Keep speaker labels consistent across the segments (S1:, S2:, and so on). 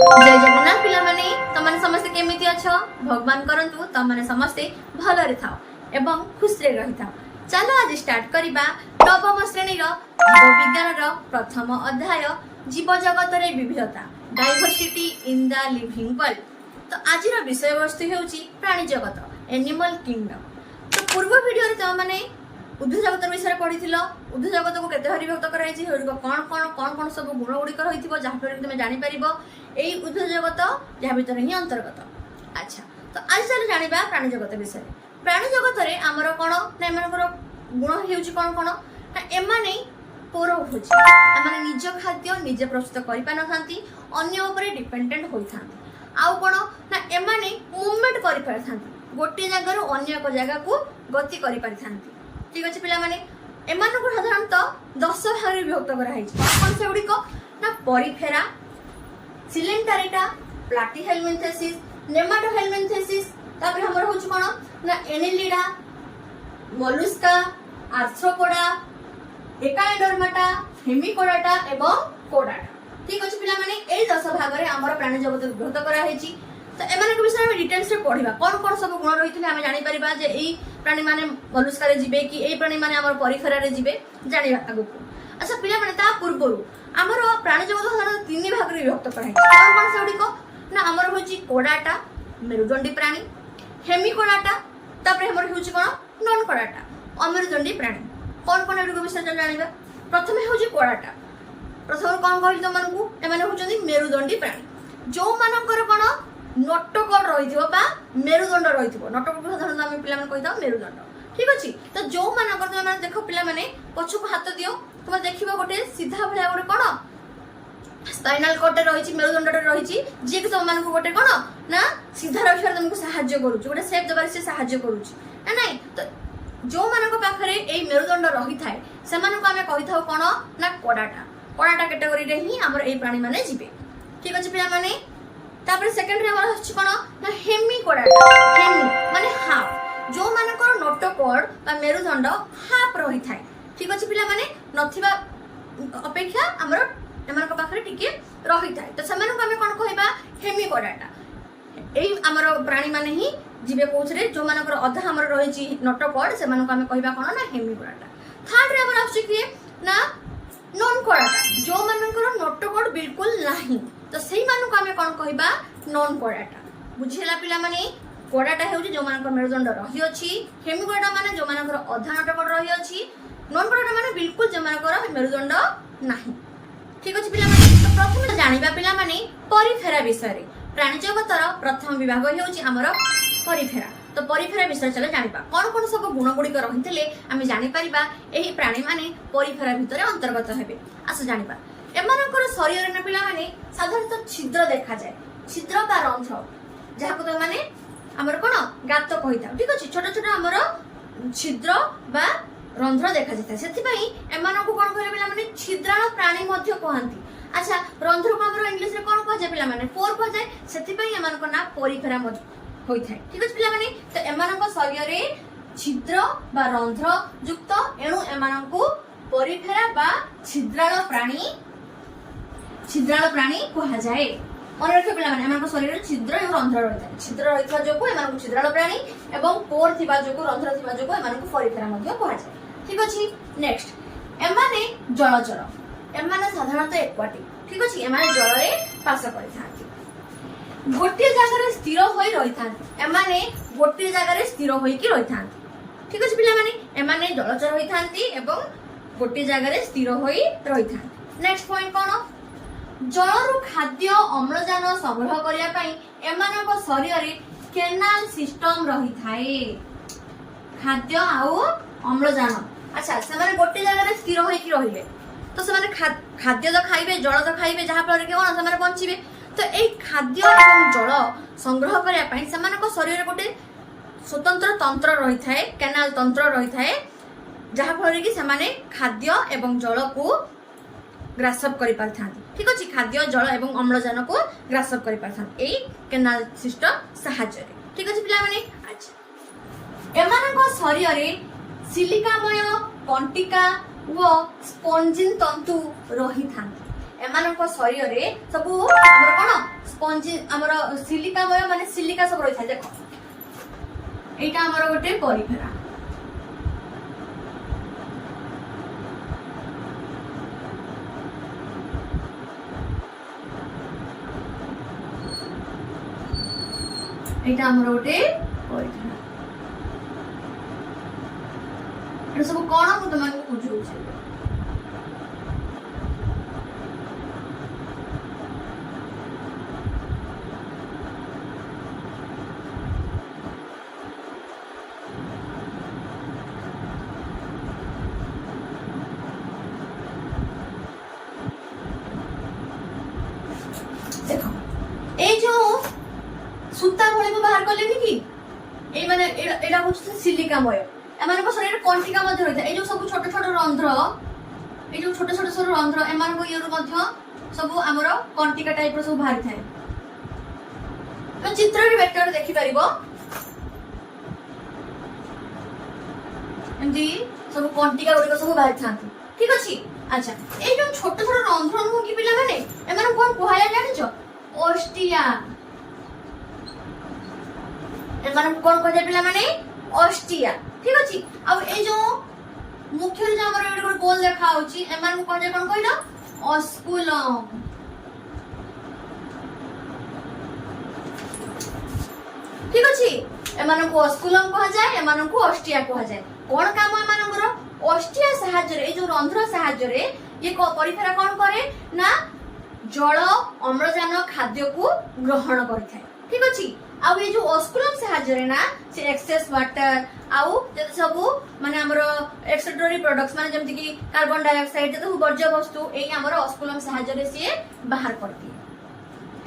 S1: जय जगन्नाथ पिला माने तमने समस्त केमिति अछो भगवान करंतु तमने समस्त भलरे थाओ एवं खुश रे रही थाओ। चलो आज स्टार्ट करिबा नवम श्रेणी रो जीव विज्ञान रो प्रथम अध्याय जीव जगत रे विविधता diversity in the living world. तो आज रो विषय वस्तु हेउची प्राणी जगत एनिमल किंगडम। तो पूर्व वीडियो रे तमने उद्भिद जगत विषय पढ़ी उद्भिद जगत को केते भारी विभक्त कराई कौन कौन सब गुण गुड़िक रही जहाँफल तुम जापर यही उद्भिद जगत जहाँ भर ही अंतर्गत। अच्छा तो आज चल जाना प्राणी जगत विषय। प्राणी जगत में आमर कौन ना एम गुण हो कौन ना एमाने परोभोजी एमाने निज खाद्य निजे प्रस्तुत कर डिपेंडेंट होता आउ कौन ना एमाने मूवमेंट कर गोटे जगार अन्य एक जगह को गति कर। ठीक अच्छे पिला माने एमान को साधारणतः 10 भाग में विभक्त कराई कौन से गुड़िक ना परिफेरा सिलेंटारेटा प्लाटीहेलमिन्थेसिस नेमाटोहेलमिन्थेसिस तापर हमर होछ कोन ना एनेलिडा मोलुस्का आर्थ्रोपोडा एकाइडर्माटा हेमिकोडाटा एवं कोडाटा। ठीक अच्छे पिला माने एई 10 भाग में हमर प्राणी जगत विभक्त कराई। तो एमान विषय में डिटेल्स रे पढ़िबा कौन सब गुण रही आम जापर जे एई प्राणी माने मलुस्का रे जिबे कि एई प्राणी माने हमर परिफेरा रे जिबे जानिबा आगु। अच्छा पिला माने ता पूर्वरु हमर प्राणी जगत साधारण 3 भाग रे विभक्त कराई कौन से गुडिको ना हमर होची कोडाटा मेरुदंडी प्राणी हेमिकोडाटा तापर हमर होची कोन नॉन कोडाटा अमेरुदंडी प्राणी कौन एडुको विषय जानिबा। प्रथमे होची कोडाटा प्रथम कौन कहली तो मानकू एमाने होचंदी मेरुदंडी प्राणी जो मानकर कोन नटकड़ रही मेरुदंड रही नटकड़ को साधारण आम पे कही मेरुदंड। ठीक अच्छे तो जो मान देख पे पछक हाथ दियो तुम देख गोटे सीधा भाया गोटे कौन स्पाइनल कॉर्ड रही मेरुदंड रही जी तुम मान गोटे कौन ना सीधा रखा तुमको साहाଯ୍य करुच्ची गोटे सेप देवार से साहाଯ୍य करुच्ची ना नहीं। तो जो मान पाखे यही मेरुदंड रही थाए से आम कही था कौन ना कड़ाटा कैटेगोरी ही आम ये प्राणी मैंने जी। ठीक अच्छे पे मैंने तापर सेकेंड रे हमर अछि कोन ना हेमिकोडाटा हेमी माने हाफ जो मानकर नटकड़ बा मेरुदंड हाफ रही थाए। ठीक अछि पिला माने नथिबा अपेक्षा हमर एमानक पाखरे टिके रही थाए तो समान को हमें कोन कहबा हेमिकोडाटा एई हमर प्राणी माने ही जीवे कोथरे जो मानकर अधा हमर रही छि नटकड़ से मान को हमें कहबा कोन ना हेमिकोडाटा। थर्ड रे हमर अछि कि ना नॉन कोडाटा जो मानकर नटकड़ बिल्कुल नाही तो सही मानक आमे कौन कहबा नॉन कोडाटा। बुझिला पिला माने कोडाटा हेउची जो मानकर मेरुदंड रही अछि हेमिकोडाटा माने जो मानकर अधा नटकड़ रही अछि नॉन कोडाटा माने बिल्कुल जो मानकर मेरुदंड नाही। ठीक अछि पिला माने तो प्रथम जानिबा पिला माने परिफेरा विषय रे प्राणी जगतर प्रथम विभाग हेउची हमर परिफेरा। तो परिफेरा विषय चले जानिबा कौन सब गुण गुड़िक रहितले आमे जानि परिबा एही प्राणी माने परिफेरा भितरे अंतर्गत हेबे। आस जानिबा एमानकर शरीर ने पिला माने साधारणतः छिद्र देखा जाए छिद्र बा रंध्र जहाँ को तो माने हमर कोन गात कहि था। ठीक अछि छोट छोट हमर छिद्र बा रंध्र देखा जाता सेति पई एमान को कोन कहले पिला माने छिद्राण प्राणी मध्य कहंती। अच्छा रंध्र को हमर इंग्लिश रे कोन कह जाय पिला माने पोर कह जाय सेति पई एमान को ना परिफेरा मध्य होई थाए। ठीक अछि पिला माने तो एमान को शरीर रे छिद्र बा रंध्र युक्त एणु एमान को परिफेरा बा छिद्राण प्राणी कहा जाए। मन रख पे एम शरीर छिद्र और रंध्र रही है छिद्र रही जो एम छिद्राण प्राणी और पोर थी जो रंध्र थी जो एम परिफेरा कहा जाए। ठीक अच्छे नेक्स्ट एमाने जलचर एमाने साधारणतः एक्वाटिक। ठीक अच्छे एमाने जल में बास कर गोटे जगह स्थिर हो रही था एमाने गोटे जगह स्थिर होइकी रही था। ठीक अच्छे पिला एमाने जलचर होई थांती एवं गोटे जगह स्थिर होई रही था। नेक्स्ट पॉइंट कौन जलरू खाद्य अम्लजान संग्रह करिया पई एमानक शरीर रे केनाल सिस्टम रही थाए खाद्य आउ अम्लजान। अच्छा से माने गोटे जगह स्थिर होइकी रहिबे तो से माने खाद्य तो खाइबे जल तो खाइबे जहाँ फल के कोन से माने बंचिबे। तो ए खाद्य एवं जल संग्रह करिया पई सेमानक शरीर रे गोटे स्वतंत्र तंत्र रही थाए केनाल तंत्र रही थाए जहाँ फल कि से माने खाद्य एवं जल को ग्रासअप करि पारथांती। ठीक अछि खाद्य जल एवं अम्लजान को ग्रासअप करि पारथांती एई केनाल सिस्टम सहायता रे। ठीक अछि पिला माने अच्छा एमानक शरीर रे सिलिकामय कंटिका व स्पंजिन तंतु रही थांती एमानक शरीर रे सब हमर कोन स्पंजी हमर सिलिकामय माने सिलिका सब रही था देखो एटा हमर गोटे परिफेरा एटा हमर गोटे परिफेरा एटा सब कोन मु तमन को बुझौ छै देखो ए जो सूता भଳି को बाहर करले कि ए माने एडा होछ सिलिकामय एमान को शरीर कंटिका मध्ये रहता ए जो सब छोट छोट रंध्र ए जो छोट छोट रंध्र एमान को येरो मध्ये सब हमरो कंटिका टाइप रो सब बाहर थाए तो चित्र रे बेटर देखि परिबो एंदी सब कंटिका गुडी सब बाहर थांती ठीक अछि अच्छा ए जो छोट छोट रंध्र नु कि पिला माने एमान कोन कोहाया जानि छ ओस्टिया एमान कोन को जे पिला माने ओस्टिया ठीक अछि अब ए जो मुख्य जो हमर एडो गोल देखा होची एमान को जे कोन कहिलो ऑस्कुलम ठीक अछि एमान को ऑस्कुलम कहा जाय एमान को ओस्टिया कहा जाय कोन काम एमान हमरो ओस्टिया सहाय्य रे ए जो रंध्र सहाय्य रे ये को परिफेरा कोन करे ना जल अम्लजान खाद्य को ग्रहण करथाय ठीक अछि आ ये जो ऑस्कुलम सहाय्य रे ना से एक्सेस वाटर आउ जते सब माने हमरो एक्सक्रीटरी प्रोडक्ट्स माने जेमति कि कार्बन डाइऑक्साइड जते वर्ज्य वस्तु एई हमरो ऑस्कुलम सहाय्य रे से बाहर करती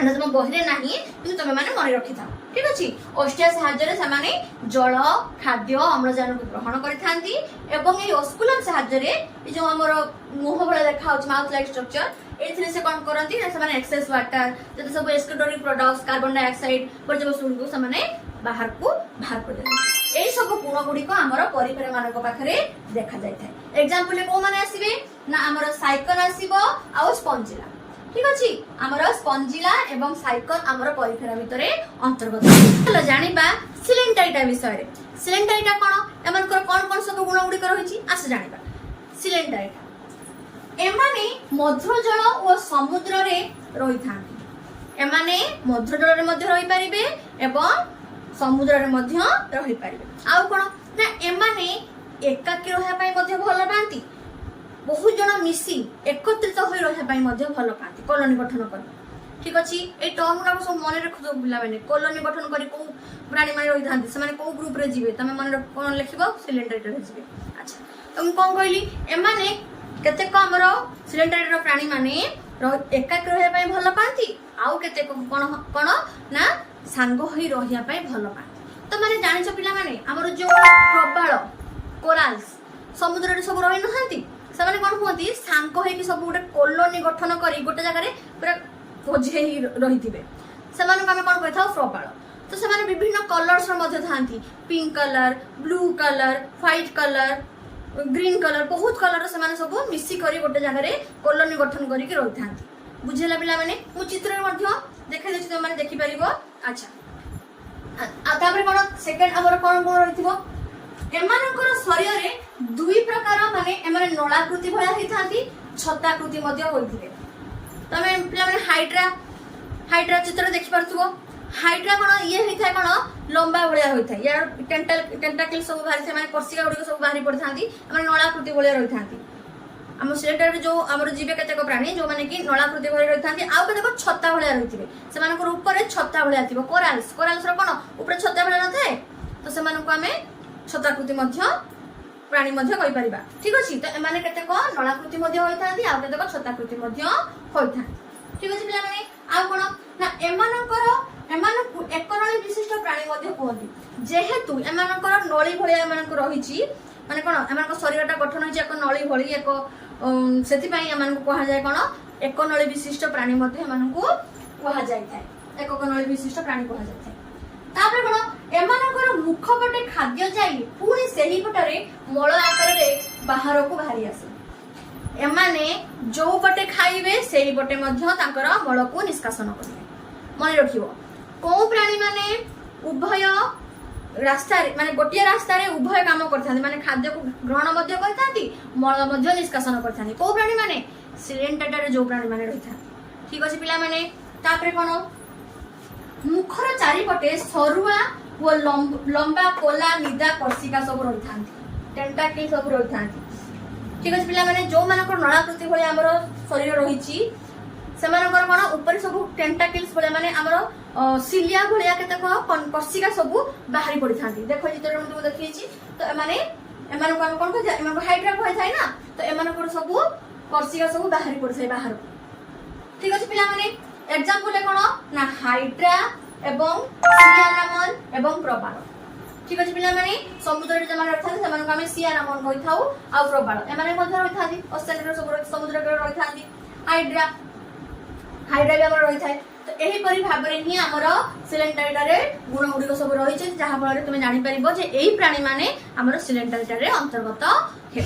S1: एना तुम बहिरे नाही कि तुम माने मन रखि था ठीक अछि ओस्टिया सहाय्य रे समाने जल खाद्य अम्लजान को ग्रहण करिथांती एवं ए ऑस्कुलम सहाय्य रे जो हमरो मुह भला देखा होछ माउथ लाइक स्ट्रक्चर एथिरे से कोन करंती से माने एक्सेस वाटर जते सब एक्सक्रीटरी प्रोडक्ट्स कार्बन डाइऑक्साइड वर्ज्य वस्तु को समाने बाहर कर देते एई सब गुण गुडी को हमरो परिफेरा मानको पाखरे देखा जाय थाए एग्जांपल को माने आसीबे ना हमरो साइकन आसीबो आ स्पंजिला ठीक अछि हमरो स्पंजिला एवं साइकल हमरो परिफेरा भितरे अंतर्गत चलो जानिबा सिलेंटाइटा विषय रे सिलेंटाइटा कोन एमनकर कोन सब गुण गुडी कर होइची आसे जानिबा सिलेंटाइटा एमाने मध्य जल और समुद्र रे रही थांती एमाने मध्य जल रे मध्य रही परिबे एवं समुद्र रे मध्य रही परिबे आ कोन ना एमाने एकाकी रहया पई मध्य भल पांती बहुत जन मिसी एकत्रित होई रहया पई मध्य भल पांती कॉलोनी गठन कर ठीक अछि ए टर्म ना सब मन रखो बुला माने कॉलोनी गठन करी को प्राणी माने रही थांती से माने को ग्रुप रे जिवे तमे मन कोन लिखिबो सिलेंडर रे जिवे अच्छा तुम कोन कहली एमाने केते को हमरो सिलेंडर प्राणी माने एकाकी रहया पई भल पांती आउ केते कोन ना सांग होई रहया पई भल पांती तो माने जानि छ पिला माने हमरो जो प्रबाल कोराल्स समुद्र रे सब रही नहांती से माने कोन होती सांग होई कि सब गोटे कॉलोनी गठन करी गोटे जगह रे पूरा खोजे रहिथिबे से माने हम कोन कहथाउ प्रबाल तो से माने विभिन्न कलर्स रो मध्ये थांती pink colour blue colour white colour green colour बहुत कलर से माने सब मिसी करी गोटे जगह रे कॉलोनी गठन करी के रही थांती बुझेला पिला माने मु चित्र रे मध्ये देखै देछि त माने देखि परिबो अच्छा आ तापर कोन सेकंड हमर कोन कोन रहिथिबो एमानकर शरीर रे दुई प्रकार माने एमाने नळाकृति भया हिथांती छताकृति मध्ये होइथिबे तमे पिला माने हाइड्रा चित्र देखि परथुबो हाइड्रा कोन ये हिथाय कोन लंबा भलिया होइथाय यार टेंटाकल सब बाहर से माने कोर्सिका गुडी सब बाहरी पड़थांती एमाने नळाकृति भलिया रहिथांती हम सिलेंडर जो हमर जीवे केतेक प्राणी जो माने कि नळाकृति भलिया रहिथांती आ केतेक छत्ता भलिया रहिथिबे से मानकर ऊपर छत्ता भलिया थिबो कोराल्स रो कोन ऊपर छत्ता भलिया नथाय तो से मानको हमें छताकृति मध्य प्राणी मध्य कहि परिबा ठीक अछि तो एमाने केतेक नळाकृति मध्य होइथांती आ केतेक छताकृति मध्य होइथांती ठीक अछि पिला माने आ कोन ना एमानक एकनळी विशिष्ट प्राणी मध्य कहନ୍ତି जेहेतु एमानकर नळी भलिया एमानक रहिछि माने कोन एमानक शरीरटा गठन होइछि एक नळी भली एक सेति पई एमानक कहा जाय कोन एक नळी विशिष्ट प्राणी मध्य एमानक कहा जाय थाए एक नळी विशिष्ट प्राणी कहा जाय थाए तापर कोन एमानकर मुख पटे खाद्य जाई पुणी सेही पटरे मळ आकार रे बाहर को बाहरी आसे एमाने जो पटे खाइबे सेही पटे मध्य तांकर मळ को निष्कासन करिवे मन रखिबो को प्राणी माने उभय रास्ता माने गोटे रास्ता रे उभय काम करथांती माने खाद्य को ग्रहण मध्य करथांती मल मध्य निष्कासन करथांती को प्राणी माने सिलेंडर रे जो प्राणी माने रहिथा ठीक अछि पिला माने तापरे कोन मुखर चारिपटे सरुआ वो लंबा कोला निदा कर्षिका सब रहिथांती टेंटाकल सब रहिथांती ठीक अछि पिला माने जो मानकर नळाकृति भଳି हमर शरीर रहिछि सेमानकर कोन ऊपर सब टेंटाकल्स भळे माने हमर सिलिया भଳିया केते को कर्षिका सब बाहरी पड़ी थांती देखो चित्र में देखिछि तो माने एमान को कोन को एमान को हाइड्रा भय थाय ना तो एमान को सब कर्षिका सब बाहरी पड़ी थाय बाहर ठीक अछि पिला माने एग्जांपल कोन ना हाइड्रा एवं सियानामन एवं प्रबाल ठीक अछि पिला माने समुद्र रे जमा रहथान सेमान को हम सियानामन कहि थाउ आ प्रबाल एमाने मध्य रहथांती ओशन सब समुद्र रे रहथांती हाइड्रा हाइड्रा भी हमर रही थाए तो एही परि भाबरे ही हमर सिलेंडर रे गुण गुडी को सब रही छै जहा फल रे तुमे जानि परिबो जे एही प्राणी माने हमर सिलेंडर रे अंतर्गत हे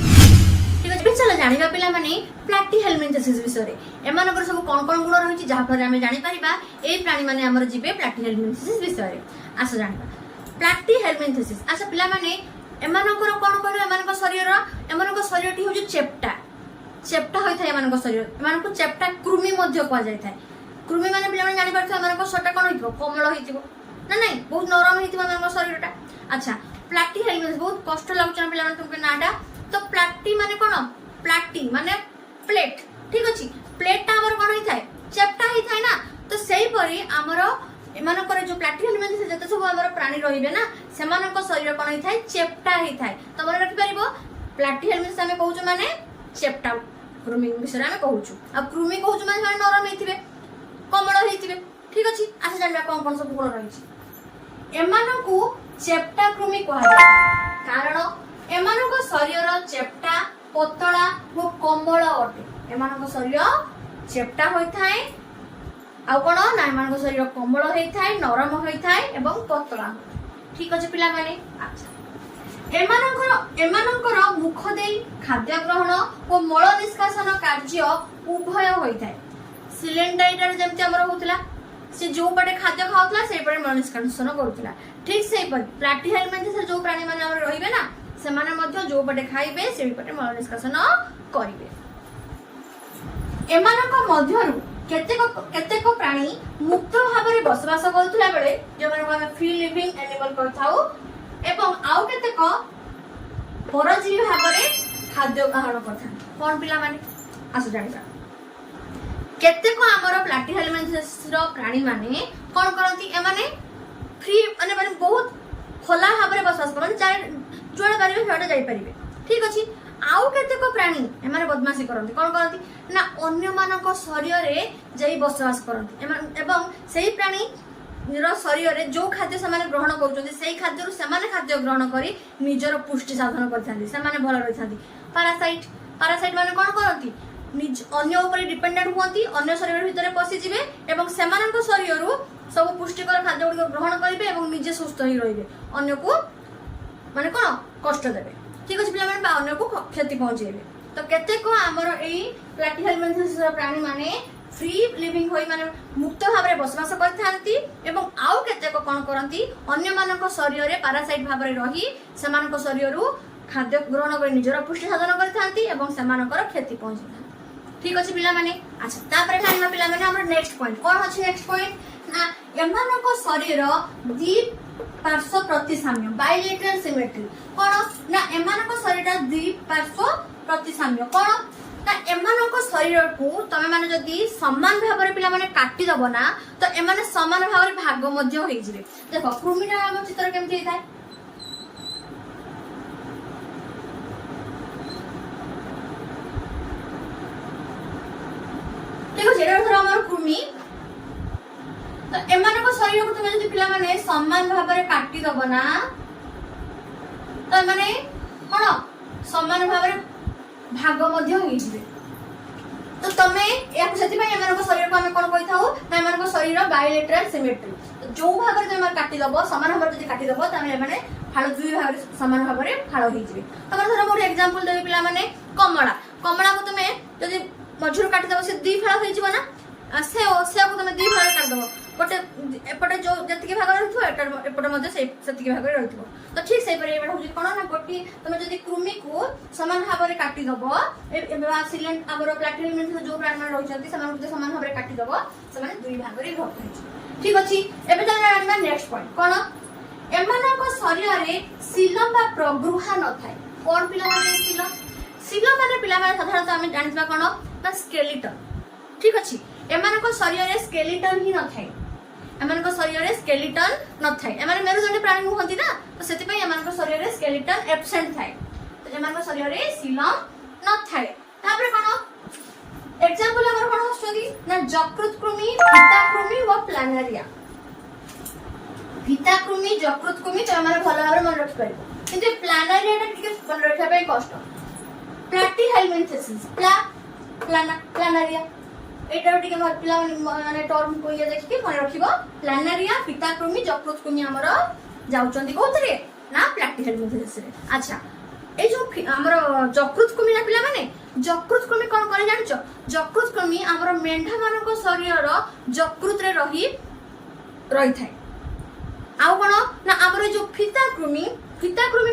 S1: ठीक अछि चलो जानिबा पिला माने प्लैटिहेल्मिन्थेसिस विषय एमानकर सब कोन कोन गुण रही छै जहा फल रे हम जानि परिबा एही प्राणी माने हमर जिबे प्लैटिहेल्मिन्थेसिस विषय आस जानिबा प्लैटिहेल्मिन्थेसिस अच्छा पिला माने एमानकर कोन कहले एमानकर शरीर टी हो चेप्टा चेप्टा होई थाय एमानकर शरीर एमानकर चेप्टा कृमि मध्य को जाय थाय कृमि माने पिला माने जानि परथि एमानकर शरीर कोन होइथिबो कोमल होइथिबो ना नहीं बहुत नरम होइथिबो एमानकर शरीरटा अच्छा प्लैटिहेल्मिन्थेसिस बहुत कष्ट लागुछ ना पिला माने तुमके नाडा तो प्लैटी माने कोन प्लैटी माने प्लेट ठीक अछि प्लेटटा हमर कोन होई थाय चेप्टा होई थाय ना तो सेही परि हमर एमानकर जो प्लैटिहेल्मिन्थेसिस जते सब हमर प्राणी रहिबे ना सेमानकर शरीर कोन होई थाय चेप्टा होई थाय तो मन रखि परिबो प्लैटिहेल्मिन्थेसिस हमें कहूछ माने चेप्टा कृमि विषय में कहूछु आ कृमि कहूछु माने नरम हेथिबे कमल हेथिबे ठीक अछि अच्छा जानबा कोन सब गुण रही छी एमानकु चेप्टा कृमि कहै कारण एमानक शरीर चेप्टा पतला वो कमल अटे एमानक शरीर चेप्टा होई थाए आ कोन ना एमानक शरीर कमल होई थाए नरम होई थाए एवं पतला ठीक अछि पिला माने अच्छा एमानकर मुख देई खाद्य ग्रहण और मल निष्कासन कार्य उभय होई थाए सिलेंडर जेमति हमर होतला से जो पटे खाद्य खाउतला से पटे मल निष्कासन करूतला ठीक से पर प्लैटिहेल्मिन्थेसिस जो प्राणी माने हमर रहिबे ना से माने मध्य जो पटे खाइबे से पटे मल निष्कासन करिवे एमानक मध्यरु केतेक प्राणी मुक्त भाबरे बसवास करथुला बेले जे माने हम फ्री लिविंग एनिमल करथाउ एवं आउ केतेक परजीवी भाबरे खाद्य ग्रहण करथान कोन पिला माने आसु जानिबा केतेक हमर प्लैटिहेल्मिन्थेसिस रो प्राणी माने कोन करंती ए माने फ्री माने बहुत खोला भाबरे बसवास करन चाहे जोड़ परिबे छोटे जाई परिबे ठीक अछि आउ केतेक प्राणी ए माने बदमाशी करंती कोन करंती ना अन्य मानक शरीर रे जई बसवास करंती एवं सेही प्राणी निर शरीर रे जो खाद्य से ग्रहण करछन्ती सेही खाद्य रु सेमाने खाद्य ग्रहण करी निजर पुष्टि साधन करथांती सेमाने भल रहिथांती पारासाइट माने कोन करंती निज अन्य ऊपर डिपेंडेंट हुअंती अन्य शरीर भितरे पसि जिवे एवं सेमानक शरीर रु सब पुष्टिकर खाद्य गुडी ग्रहण करिवे एवं निजे सुस्थ ही रहिवे अन्य को माने कोन कष्ट देबे ठीक अछि पिला माने अन्य को क्षति पहुंचेबे तो केते को हमर एई प्लैटिहेल्मिन्थेसिस प्राणी माने फ्री लिविंग होई माने मुक्त भाबरे बसवास करथांती एवं आउ केते को कोन करंती अन्य मानक शरीर रे पारासाइट भाबरे रही सेमानक शरीर रु खाद्य ग्रहण कर निजर पुष्टि साधन करथांती एवं सेमानकर क्षति पहुंचथांती ठीक अछि पिला माने अच्छा तापरे जानिबा पिला माने हमर नेक्स्ट पॉइंट कोन अछि नेक्स्ट पॉइंट ना एमानक शरीर दी पार्श्व प्रतिसाम्य बायलेटरल सिमेट्री कोन ना एमानक शरीर दी पार्श्व प्रतिसाम्य कोन ना एमानक शरीर को तमे माने जदी समान भाबरे पिला माने काटी दबो ना तो एमाने समान भाबरे भाग मध्य होई जिवे देखो कृमिटा हम चित्र केमथि हेताय देखो जेरा धर हमर कृमि तो एमानक शरीर को तमे जदी पिला माने समान भाबरे काटी दबो ना तो माने कोन समान भाबरे भाग मध्य होई जिवे तो तमे या सेति भाई एमानक शरीर को हम कोन कहि थाउ ना एमानक शरीर बायलेटरल सिमेट्री तो जो भाबरे तमे काटी दबो समान भाबरे जदी काटी दबो तमे माने फाळ दुई भाबरे समान भाबरे फाळ होई जिवे तमर धर मोर एग्जांपल देबी पिला माने कमला को तमे जदी मझुर काटी दबो से दुई फाळ होई जिवो ना से को तमे दुई फाळ काट दबो गोटे एपटे जो जति भाग रही एपटे से भाग रही तो ठीक से हूँ कौन ना गोटे तुम जब कृमि को सामान भाव में काटिदेव सिलेंट आम प्लाटिनम जो प्राणी रही सामान भाव में काटिदेव से दुई भाग में भक्त ठीक अच्छे एवं नेक्स्ट पॉइंट कौन एम शरीर में सीलम बा प्रगृहा न थाए कौन पिला सीलम माने पिला साधारणतः आम जाना कौन ना स्केलेटन ठीक अच्छे एम शरीर में स्केलेटन ही न थाए एम शरीर में स्केलेटन न थाए एम मेरुदंडी प्राणी नुहति ना तो से शरीर में स्केलेटन एब्सेंट थाए तो एम शरीर में सीलम न थाए कौन एग्जांपल हमर कौन आछथि ना जकृत कृमि पित्ताकृमि व प्लानेरिया पित्ताकृमि जकृत कृमि तो हमारे भल भाव मन रखि पारिबो किंतु प्लानेरिया टा ठीक मन रखिया पे कष्ट प्लैटिहेल्मिन्थेसिस प्लानेरिया एटा टिके पिला माने टर्म को ये देखि मन रखिबो प्लानेरिया पित्ताकृमि जकृत कृमि हमर जाउचंदी कोथरे ना प्लैटिहेल्मिन्थेसिस रे अच्छा ए जो हमर जकृत कृमि ना पिला माने जकृत कृमि कोन करे जानिचो जकृत कृमि हमर मेंढा मानको शरीर जकृत रे रही थाए आउ कोन ना हमर जो फिताकृमि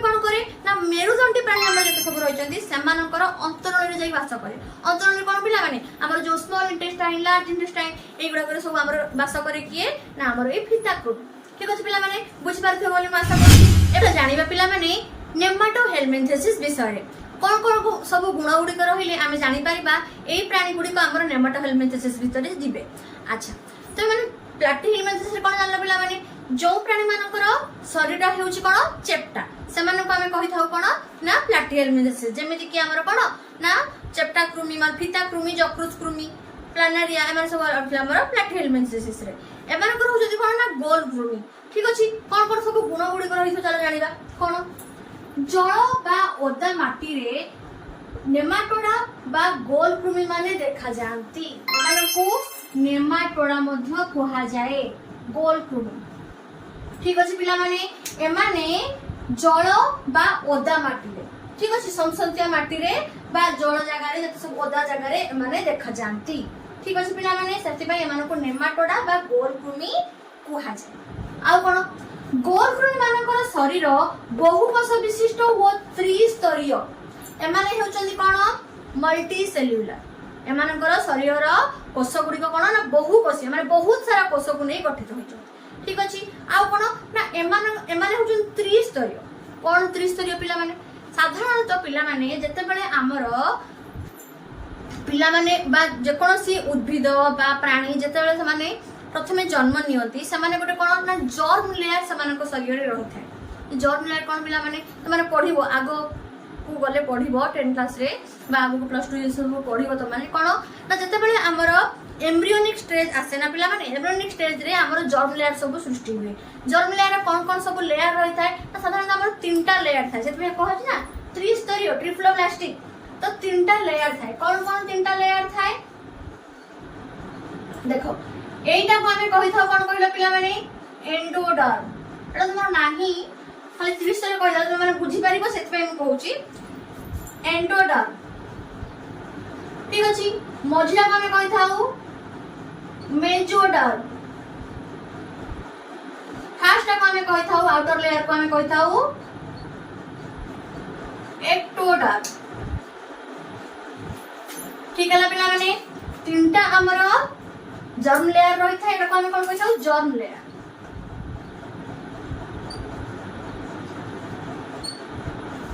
S1: कोन करे ना मेरुदंडी प्राणी हमर जते सब रहिचंदी सेमानकर अंतरण रे जाई वास करे अंतरण रे कोन पिला माने हमर जो स्मॉल इंटेस्टाइन लार्ज इंटेस्टाइन एगुडा करे सब हमर वास करे किए ना हमर ए फिताकृमि ठीक अछि पिला माने बुझ पारथि बोली मास करछि एबे जानिबा पिला माने नेमाटोहेल्मिन्थेसिस विषय कौन कौन सब गुण गुड़िक रही आम जापर यही प्राणी गुड़िक आम नेमाटोहेल्मिन्थेसिस भितर जीवे अच्छा तो मैंने प्लैटिहेल्मिन्थेसिस कौन जान पिला माने जो प्राणी मानकर शरीर होउची कौन चेप्टा से आम कही था कौन ना प्लैटिहेल्मिन्थेसिस जेमिति कि आमर कौन ना चेप्टा कृमि मान फिताकृमि जकृत कृमि प्लानेरिया एम सब प्लैटिहेल्मिन्थेसिस रे एमानकर होउची कौन ना गोल कृमि ठीक अछि कौन कौन सब गुण गुड़िक रही चलो जानिबा कौन जल बा ओदा माटी रे नेमाटोडा बा गोल कृमि माने देखा जानती एमानकु नेमाटोडा मध्य कहा जाए गोल कृमि ठीक अछि पिला माने एमाने जल बा ओदा माटी रे ठीक अछि संसंतिया माटी रे बा जल जगह रे जते सब ओदा जगह रे एमाने देखा जानती ठीक अछि पिला माने सेति पय एमानकु नेमाटोडा बा गोल कृमि कहा जाए आ कोन गोल कृमि मानकर शरीर बहुकोश विशिष्ट व त्रिस्तरीय एमाने हेउचंदी कोन मल्टी सेल्युलर एमानकर शरीर कोश गुड़िक कोन ना बहुकोशी माने बहुत सारा कोश को नै गठित होइछ ठीक अछि आ कोन ना एमाने हेउचन त्रिस्तरीय कोन त्रिस्तरीय पिला माने साधारणतः पिला माने जते बेले हमर पिला माने बा जे कोनसी उद्भिद बा प्राणी जते बेले से माने प्रथमे जन्म नियंती से माने गोटे कोन ना जर्म लेयर से मानको शरीर रे रही थाए जर्म लेयर कोन पिला माने तो माने पढिबो आगो को गले पढिबो 10 क्लास रे बा आगो को प्लस 2 ये सब पढिबो तो माने कोन ना जते बेले हमर एम्ब्रियोनिक स्टेज आसे ना पिला माने एम्ब्रियोनिक स्टेज रे हमर जर्म लेयर सब सृष्टि हुए जर्म लेयर कोन सब लेयर रही थाए ना साधारणतः हमर तीनटा लेयर थाए जेते कहै छी ना त्रिस्तरीय ट्रिप्लोब्लास्टिक तो तीनटा लेयर थाए कोन तीनटा लेयर थाए देखो एटा को हमें कहि था कोन कहलो पिला माने एंडोडर्म एटा तुम नाही खाली 30 रे कहला तुम माने बुझी पारिबो सेत पे हम कहूची एंडोडर्म ठीक अछि मझिला को हमें कहि थाउ मेजोडर्म फर्स्ट को हमें कहि थाउ आउटर लेयर को हमें कहि थाउ एक्टोडर्म ठीक है पिला माने तीनटा हमर जर्म लेयर रही था एटा को हम कोन कहै जर्म लेयर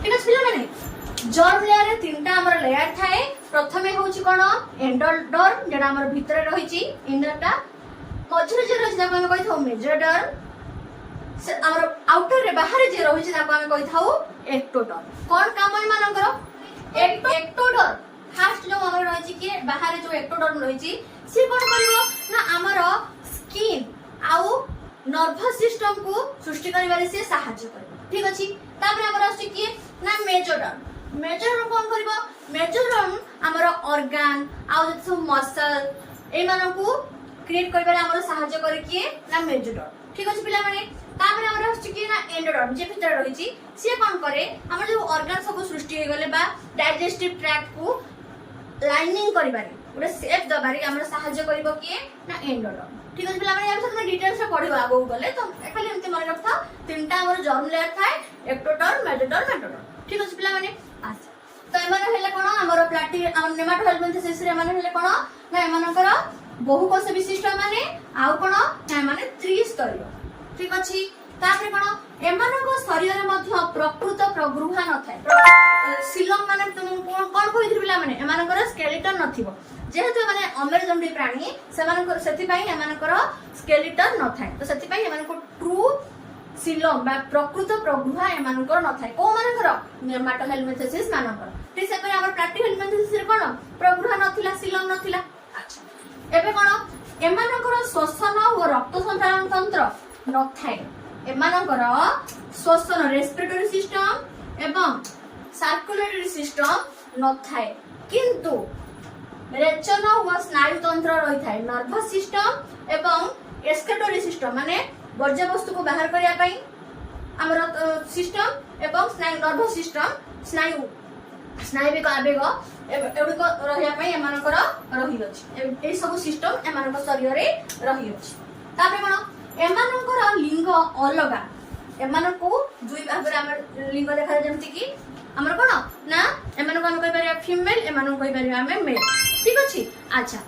S1: ठीक अछि पिला माने जर्म लेयर रे तीनटा हमर लेयर थाए प्रथमे होउची कोन एंडोडर्म जेडा हमर भितरे रहिची इनरटा मझरे जे रहिची ताको हम कहै थाउ मेजोडर्म से हमर आउटर रे बाहर जे रहिची ताको हम कहै थाउ एक्टोडर्म कोन काम है मानकर एक्टोडर्म फास्ट जो हमर रहिची के बाहर जो एक्टोडर्म रहिची से कोन करबो ना हमर स्किन आउ नर्वस सिस्टम को सृष्टि करिबारे से सहायता करबो ठीक अछि तापर हमर अछि कि ना मेजोडर्म कोन करबो मेजोडर्म हमर ऑर्गन आउ जो मसल ए मानो को क्रिएट करिबारे हमर सहायता करे कि ना मेजोडर्म ठीक अछि पिला माने तापर हमर अछि कि ना एंडोडर्म जे भीतर रहिची से कोन करे हमर जो ऑर्गन सब सृष्टि होय गले बा डाइजेस्टिव ट्रैक्ट को लाइनिंग करिबारे गोटे सेफ दबारे हमर सहायता करबो कि ना एंडोडर्म ठीक अछि पिला माने हम सब डिटेल्स रे पढिबा आगो गले तो खाली एमते मन रखता तीनटा हमर जर्म लेयर थाए एक्टोडर्म मेसोडर्म ठीक अछि पिला माने अच्छा तो एमाने हेले कोन हमर प्लाटी हम नेमाटोहेल्मिन्थेसिस रे माने हेले कोन ना एमानकर बहुकोश विशिष्ट माने आउ कोन ना माने त्रिस्तरीय ठीक अछि तापर कोन एमानक शरीर रे मध्य प्रकृत प्रगृहा न थाए सिलम माने तुम कोन कहि पिला माने एमानकर स्केलेटन नथिबो जेहेतु माने अमेरुदंडी प्राणी सेमानकर सेति पई एमानकर स्केलेटन न थाए तो सेति पई एमानको ट्रू सिलम बा प्रकृत प्रगृहा एमानकर न थाए को मानकर नेमाटोहेल्मिन्थेसिस मानकर ठीक से पर हमर प्लाटीहेल्मिन्थेसिस रे कोन प्रगृहा नथिला सिलम नथिला अच्छा एबे कोन एमानकर श्वसन और रक्त संचालन तंत्र न थाए एमानकर श्वसन रेस्पिरेटरी सिस्टम एवं सर्कुलेटरी सिस्टम न थाए किंतु रेचन व स्नायु तंत्र रही थाए नर्वस सिस्टम एवं एक्सक्रीटरी सिस्टम माने वर्ज्य वस्तु को बाहर करिया पई हमर सिस्टम एवं स्नायु नर्वस सिस्टम स्नायु स्नायविक आवेग एवडी को रहिया पई एमानकर रही अछि ए सब सिस्टम एमानकर शरीर रे रही अछि तापे कोन एमानकर लिंग अलगा एमानको दुई भाग रे हमर लिंग देखा जेमति कि हमर कोन ना एमानको हम कहि परिया फीमेल एमानको कहि परिया हमें मेल ठीक अछि अच्छा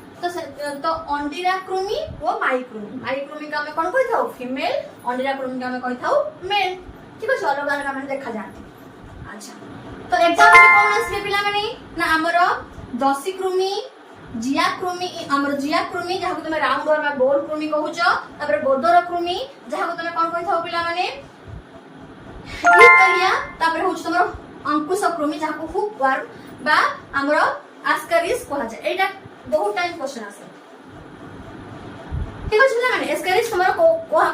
S1: तो अंडीरा कृमि और माई कृमि का हमें कोन कहि थाउ फीमेल अंडीरा कृमि का हमें कहि थाउ मेल ठीक अछि अलग अलग हमें देखा जाते अच्छा तो एग्जांपल कोन आसे पिला माने ना हमर दसी कृमि जिया कृमि हमर जिया कृमि जहा को तुम राउंड और में गोल कृमि कहउछ तापर गोदर कृमि जहा को तुम कोन कहि थाउ पिला माने यूकरिया तापर होछ तुमरो अंकुश कृमि जहा को हुक वर्म बा हमर एस्केरिस कहा जाय एटा बहुत टाइम क्वेश्चन आसे ठीक अछि पिला माने एस्केरिस तुमरो को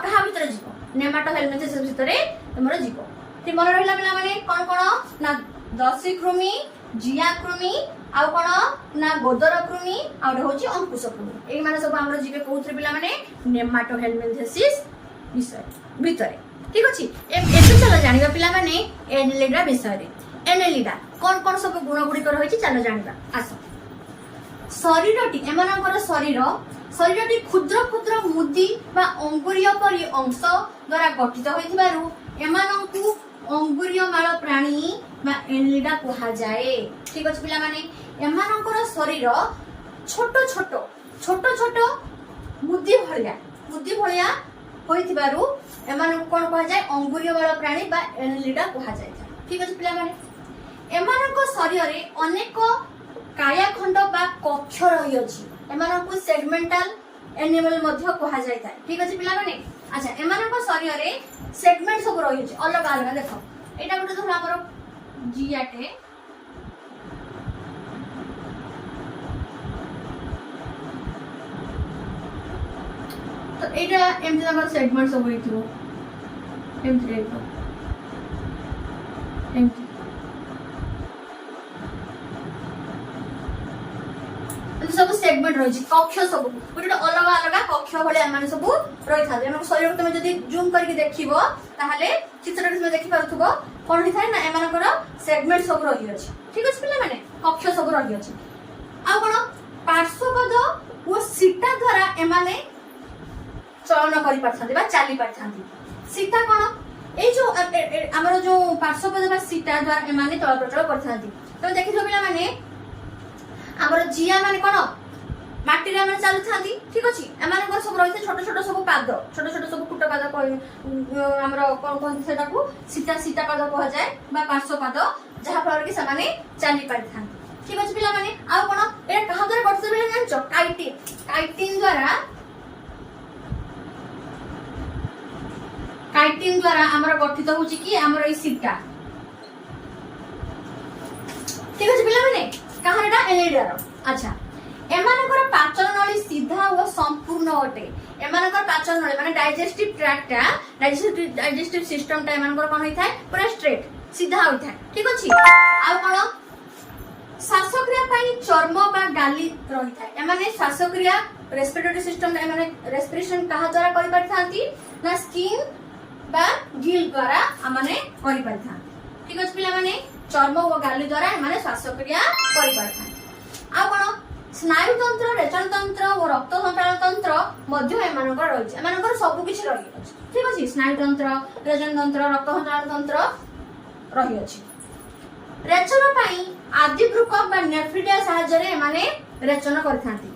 S1: कहा भीतर जीवो नेमाटोहेल्मिन्थेसिस भीतर तुमरो जीवो ठीक मन रहला पिला माने कोन कोन ना दसी कृमि जिया कृमि आ कोन ना गोदर कृमि आ होची अंकुश कृमि एई माने सब हमरो जीवे कहउथि पिला माने नेमाटोहेल्मिन्थेसिस विषय भीतर ठीक अछि एते चलो जानिबा पिला माने एनेलिडा विषय रे एनेलिडा कोन कोन सब गुण गुडी कर होई चलो जानिबा आसो शरीरटी एमानकर शरीरटी क्षुद्र क्षुद्र मुदी बा अंगुरीय परि अंश द्वारा गठित होइथिबारु एमानंकु अंगुरीय माळ प्राणी बा एनेलिडा कहा जाए ठीक अछि पिला माने एमानकर शरीर छोटो छोटो छोटो छोटो मुदी भलिया होइथिबारु एमानंकु कोन कहा जाए अंगुरीय माळ प्राणी बा एनेलिडा कहा जाय ठीक अछि पिला माने एमानक शरीर रे अनेक कायाखंड बा कक्ष रही अछि एमानकु सेगमेंटल एनिमल मध्य कहा जाय था ठीक अछि पिला माने अच्छा एमानक शरीर रे सेगमेंट सब रही अछि अलग अलग देखो एटा गुटे धर हमर जियाटे तो एटा एमति हमर सेगमेंट सब होइथिबो एमति देखो एमति सब सेगमेंट रही कक्ष सब गोटे अलग अलग कक्ष भले माने सब रही था एम शरीर तुम जदि जूम करके देखिबो ताहले चित्र में देखि पारुथबो कोन होई थाय ना एमानकर सेगमेंट सब रही अछि ठीक अछि पिला माने कक्ष सब रही अछि आ कोन पार्श्वपद ओ सीटा द्वारा एमाने चलन करि परथांती बा चाली परथांती सीटा कोन ए जो हमर जो पार्श्वपद बा सीटा द्वारा एमाने चल प्रचल करथांती तो देखिथो पिला माने हमर जिया माने कोन माटी रे हम चालू थांती ठीक अछि एमानकर सब रहिते छोट छोट सब पाद छोट छोट सब फुट पाद हमर कोन कोन सेटा को सीता सीता पाद कह जाय बा पार्श्व पाद जहा फल कि समाने चाली पारि थांती ठीक अछि पिला माने आ कोन ए कहा द्वारा गठित बेले जानचो काइटिन द्वारा हमर गठित होची कि हमर ई सीता ठीक अछि पिला माने कहारेटा एनेलिडा अच्छा एमानकर पाचन नली सीधा और संपूर्ण अटे एमानकर पाचन नली माने डाइजेस्टिव ट्रैक्ट डाइजेस्टिव सिस्टम टा एमानकर कोन होई थाय पूरा स्ट्रेट सीधा होई थाय ठीक अछि आ कोन श्वासक्रिया पई चर्म बा गाली रही थाय एमाने श्वासक्रिया रेस्पिरेटरी सिस्टम एमाने रेस्पिरेशन कहा द्वारा करि परथांती ना स्किन बा गिल द्वारा हमने करि परथांती ठीक अछि पिला माने चर्म और गाली द्वारा एमाने श्वासक्रिया करि परथांती आ कोन ସ୍ନାୟୁତନ୍ତ୍ର, ରେଚନତନ୍ତ୍ର ଓ ରକ୍ତ ସଞ୍ଚାଳନ ତନ୍ତ୍ର ମଧ୍ୟ ଏମାନଙ୍କର ରହିଛି। ଏମାନଙ୍କର ସବୁ କିଛି ରହିଅଛି। ଠିକ ଅଛି, ସ୍ନାୟୁତନ୍ତ୍ର, ରେଚନତନ୍ତ୍ର, ରକ୍ତ ସଞ୍ଚାଳନ ତନ୍ତ୍ର ରହିଅଛି। ରେଚନ ପାଇଁ ଆଦି ବୃକକ ବା ନେଫ୍ରିଡିଆ ସାହାଯ୍ୟରେ ଏମାନେ ରେଚନ କରିଥାନ୍ତି।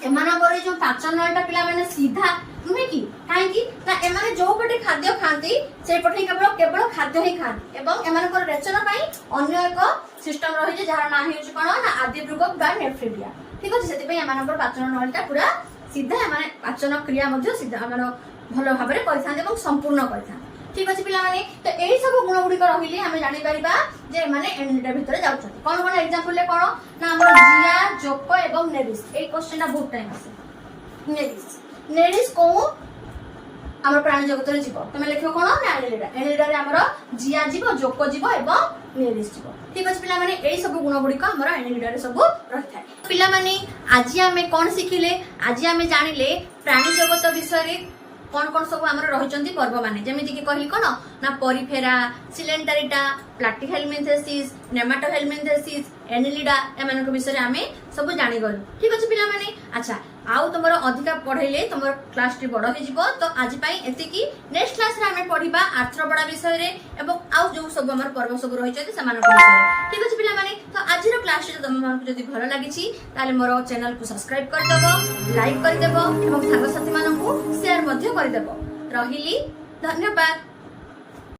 S1: ଏମାନଙ୍କର ଯୋଉ ପାଚନ ନଳୀଟା ପିଲାମାନେ ସିଧା ନୁହେଁ କି? କାହିଁକି ନା ଏମାନେ ଯୋଉ ପଟେ ଖାଦ୍ୟ ଖାଆନ୍ତି ସେଇପଟେ କେବଳ ଖାଦ୍ୟ ହିଁ ଖାଆନ୍ତି ଏବଂ ଏମାନଙ୍କର ରେଚନ ପାଇଁ ଅନ୍ୟ ଏକ ସିଷ୍ଟମ ରହିଛି ଯାହାର ନାଁ ହେଉଛି କଣ ନା ଆଦି ବୃକକ ବା ନେଫ୍ରିଡିଆ। ଠିକ ଅଛି, ସେଥିପାଇଁ ଏମାନଙ୍କର ପାଚନ ନଳୀଟା ପୁରା ସିଧା, ଏମାନେ ପାଚନ କ୍ରିୟା ମଧ୍ୟ ସିଧା ଆମର ଭଲ ଭାବରେ କରିଥାନ୍ତି ଏବଂ ସମ୍ପୂର୍ଣ୍ଣ କରିଥାନ୍ତି। ঠিক আছে পিলামানে, তো এই সব গুণ গুড়িক রহিলে আমি জানি পারিবা যে এমানে এনিলিডা ভিতরে যাচ্ছেন। কোন কোন এক্সাম্পল লে কোন না আমরা জিয়া, জোক এবং নেরিস। এই কোশ্চেনটা বহুত টাইম আছে। নেরিস কো আমার প্রাণী জগতরে জীব, তুমি লেখিও কোন না এনিলিডা। এনিলিডারে আমরা জিয়া জীব, জোক জীব এবং নেরিস জীব। ঠিক আছে পিলামানে, এই সব গুণ গুড়িক আমার এনিলিডারে সব রহিথায়। পিলামানে আজি আমি কোন শিখিলে? আজি আমি জানিলে প্রাণী জগত বিষয়ে कौन कौन सब आमर रही पर्व माने जमीती कि कहली कौन ना परिफेरा, सिलेंटारिटा, प्लाटीहेलमिन्थेसिस, नेमाटोहेलमिन्थेसिस, एनिलिडा एमान विषय आम सब जानीगलु। ठीक अच्छे पिला माने। अच्छा, आउ तुम अधिका पढ़ेले तुम क्लास टी बड़ हो तो आज एतिकी। नेक्स्ट क्लास रे आम पढ़ा आर्थ्रोपड़ा विषय रे एवं आउ जो सब आम पर्व सब रही विषय। ठीक अच्छे पिला माने, तो आज क्लास तुम जब भल लगी मोर चैनल को सब्सक्राइब करदेव, लाइक करदेव और सांगसाथी मानू शेयर करदेव। रही धन्यवाद।